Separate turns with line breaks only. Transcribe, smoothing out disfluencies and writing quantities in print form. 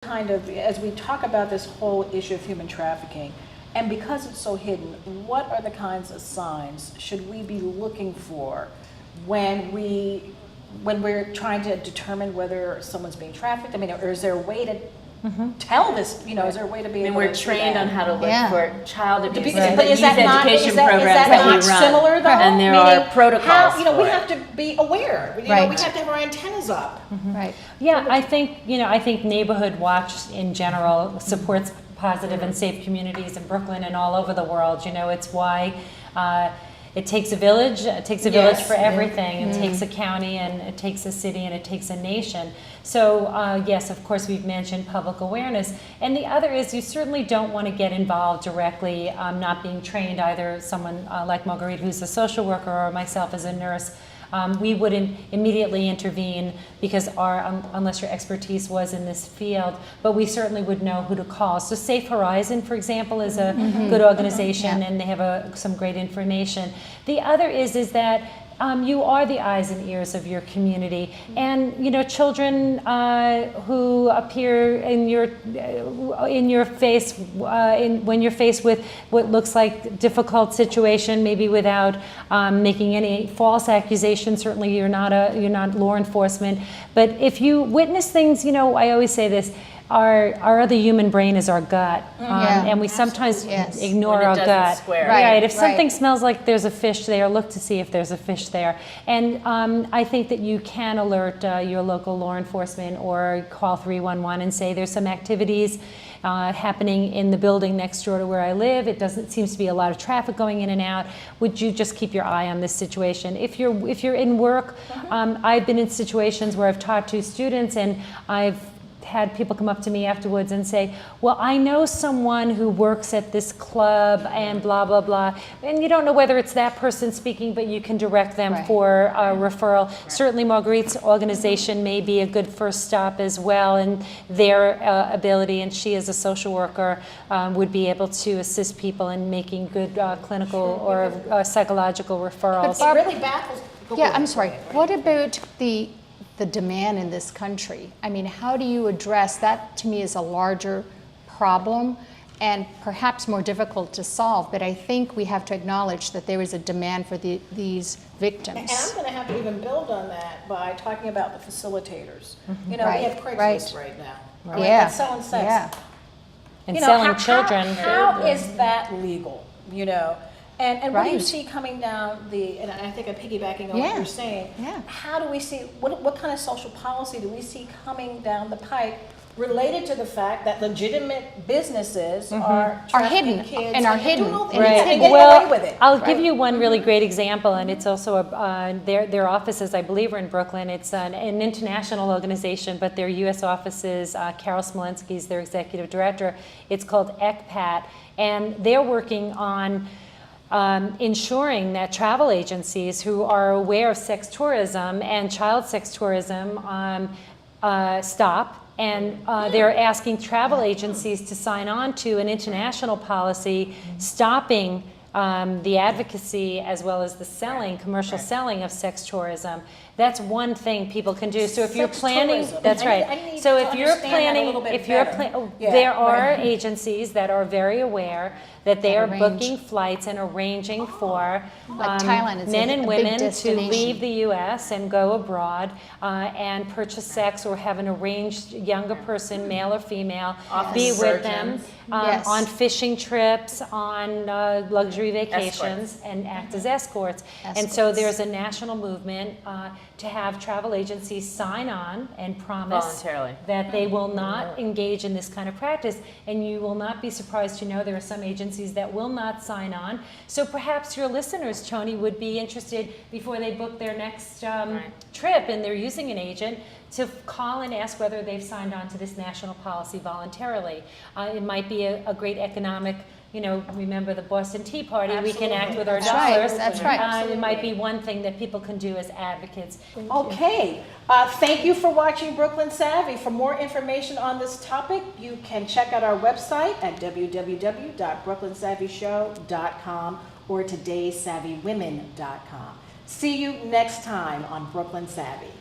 Kind of, as we talk about this whole issue of human trafficking, and because it's so hidden, what are the kinds of signs should we be looking for when we're trying to determine whether someone's being trafficked? I mean, or is there a way to tell this? You know, is there a way to be?
I mean,
able
we're
to
trained on how to look for child abuse.
But
The
is
youth
that not,
education
is that,
programs
is that
that
not
we run,
similar though?
and there are protocols.
How, you know,
for
we
it.
have to be aware. You know, we have to have our antennas up.
Right.
Yeah, I think Neighborhood Watch in general supports positive and safe communities in Brooklyn and all over the world. You know, it's why it takes a village. It takes a village for everything. It takes a county, and it takes a city, and it takes a nation. So yes, of course, we've mentioned public awareness. And the other is you certainly don't want to get involved directly, not being trained, either someone like Marguerite, who's a social worker, or myself as a nurse. We wouldn't immediately intervene because unless your expertise was in this field, but we certainly would know who to call. So Safe Horizon, for example, is a good organization, and they have some great information. The other is that you are the eyes and ears of your community, and you know, children who appear in your face when you're faced with what looks like difficult situation, maybe without making any false accusations. Certainly, you're not law enforcement, but if you witness things, you know, I always say this. Our other human brain is our gut, and we sometimes ignore our gut.
Square.
Right. If something smells like there's a fish there, look to see if there's a fish there. And I think that you can alert your local law enforcement or call 311 and say there's some activities happening in the building next door to where I live. It seems to be a lot of traffic going in and out. Would you just keep your eye on this situation? If you're in work, I've been in situations where I've taught to students, and I've had people come up to me afterwards and say, well, I know someone who works at this club and blah, blah, blah. And you don't know whether it's that person speaking, but you can direct them for a referral. Certainly Marguerite's organization may be a good first stop as well, and their ability, and she as a social worker would be able to assist people in making good clinical or psychological referrals.
It really baffles.
I'm sorry. What about the demand in this country? I mean, how do you address that? To me, is a larger problem and perhaps more difficult to solve, but I think we have to acknowledge that there is a demand for these victims.
And I'm going to have to even build on that by talking about the facilitators. You know, we have Craigslist right now. Right? That's selling sex.
And selling children.
How is that legal? You know? And what do you see coming down and I think I'm piggybacking on what you're saying, how do we see, what kind of social policy do we see coming down the pike related to the fact that legitimate businesses are
hidden
kids
and are hidden.
And getting away with it.
I'll give you one really great example, and it's also their offices, I believe, are in Brooklyn. It's an international organization, but their U.S. offices, Carol Smolenski is their executive director. It's called ECPAT, and they're working on ensuring that travel agencies who are aware of sex tourism and child sex tourism stop. And they're asking travel agencies to sign on to an international policy stopping the advocacy as well as the selling, commercial selling of sex tourism. That's one thing people can do. So if you're planning, that's right. So if you're planning, there are agencies that are very aware that they are booking flights and arranging for men and women to leave the U.S. and go abroad and purchase sex, or have an arranged younger person, male or female, be with them on fishing trips, on luxury vacations, and act as escorts. And so there's a national movement to have travel agencies sign on and promise
voluntarily
that they will not engage in this kind of practice. And you will not be surprised to know there are some agencies that will not sign on. So perhaps your listeners, Toni, would be interested before they book their next trip and they're using an agent to call and ask whether they've signed on to this national policy voluntarily. It might be a great economic, you know, remember the Boston Tea Party, we can act with our dollars.
That's right.
It might be one thing that people can do as advocates.
Okay, thank you for watching Brooklyn Savvy. For more information on this topic, you can check out our website at www.brooklynsavvyshow.com or todaysavvywomen.com. See you next time on Brooklyn Savvy.